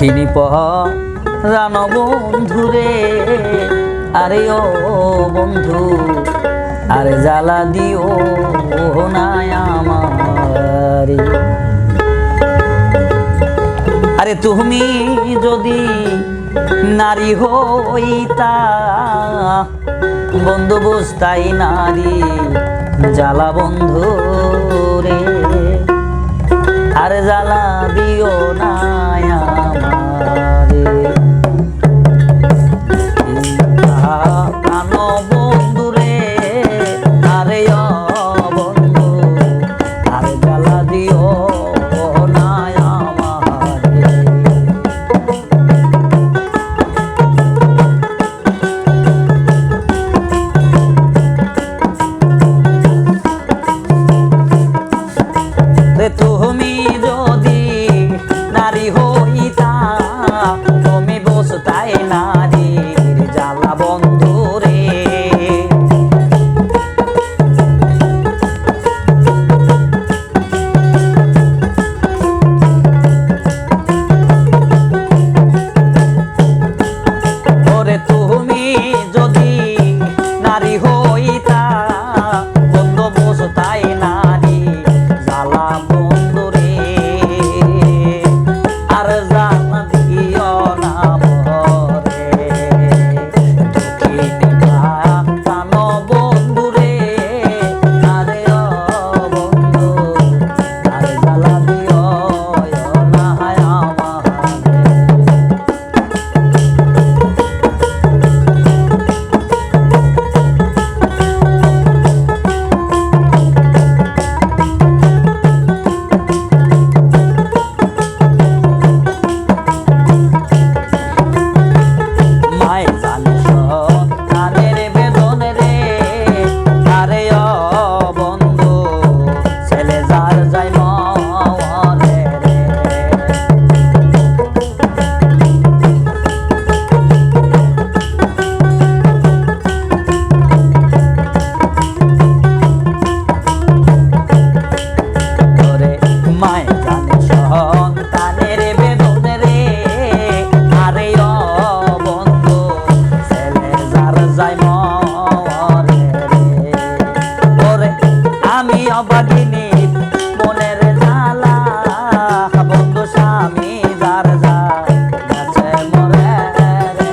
দুঃখিনী পরাণ বন্ধুরে, আরে ও বন্ধু আরে জ্বালা দিও না আমারে। আরে তুমি যদি নারী হইতা বন্ধু বুঝতাই নারী জ্বালা বন্ধু রে, আরে জ্বালা দিও না আমারে। কানো বন্ধু রে, আরে ও বন্ধু আরে জ্বালা দিও না আমারে। তুমি যদি নারী হইতা তুমি বসতাই নারীর জ্বালা বন্ধু রে, ওরে তুমি যদি নারী হইতা বন্ধু বসতাই নারী জ্বালা বন্ধু রে, আর জ্বালা দিও না মরে। দুঃখিনী কানো বন্ধু রে, আরে ও বন্ধু আরে জ্বালা দিও না আমারে। আমি অবাগিনী মনের জ্বালা বন্ধু স্বামী যার যা গেছে মরে রে।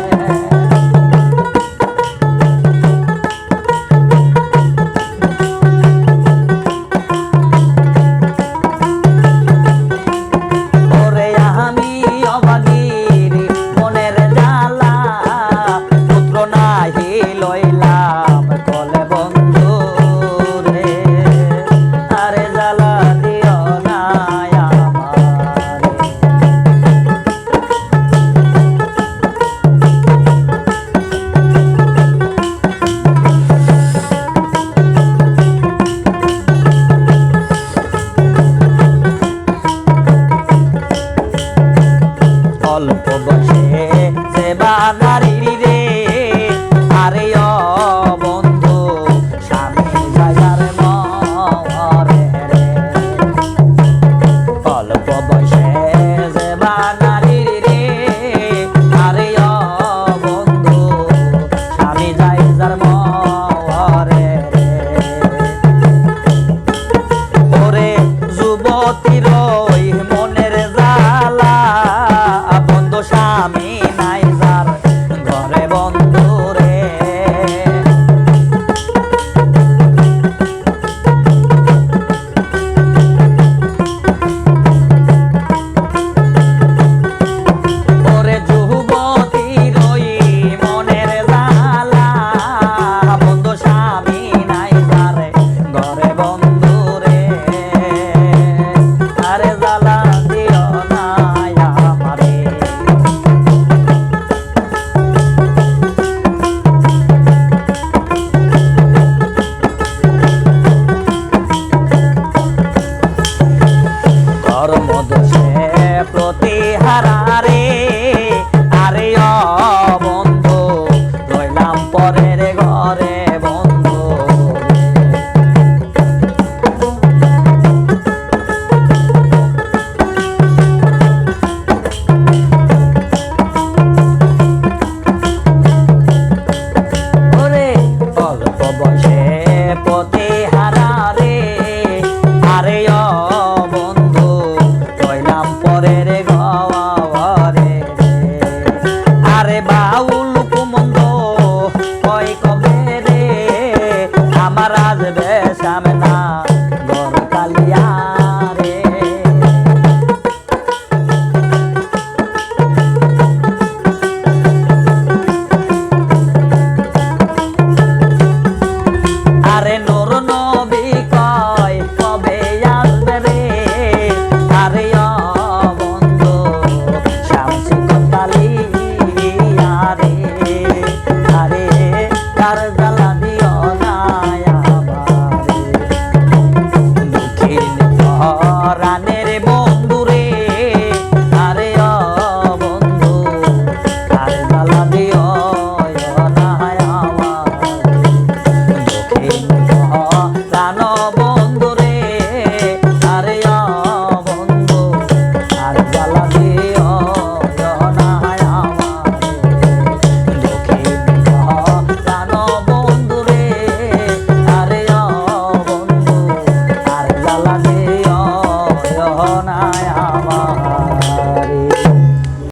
ওরে আমি অবাগিনী মনের জ্বালা পুত্র নাহি লইলাম কলে বন্ধু রে, আরে জ্বালা দিও না আমারে। অল্প বয়সে সেবা নারী রে, আরে ও বন্ধু স্বামী যার মরে রে। অল্প বয়সে সেবা নারী রে, আরে ও বন্ধু স্বামী যার মরে রে। ওরে যুবতীর মনের জ্বালা বন্ধু স্বামী নাই যার ঘরে বন্ধু রে, ওরে যুবতীর মনের জ্বালা বন্ধু স্বামী নাই যার ঘরে বন্ধু রে, আরে জ্বালা দিও না আমারে। কর্মদোষে প্রতিহারা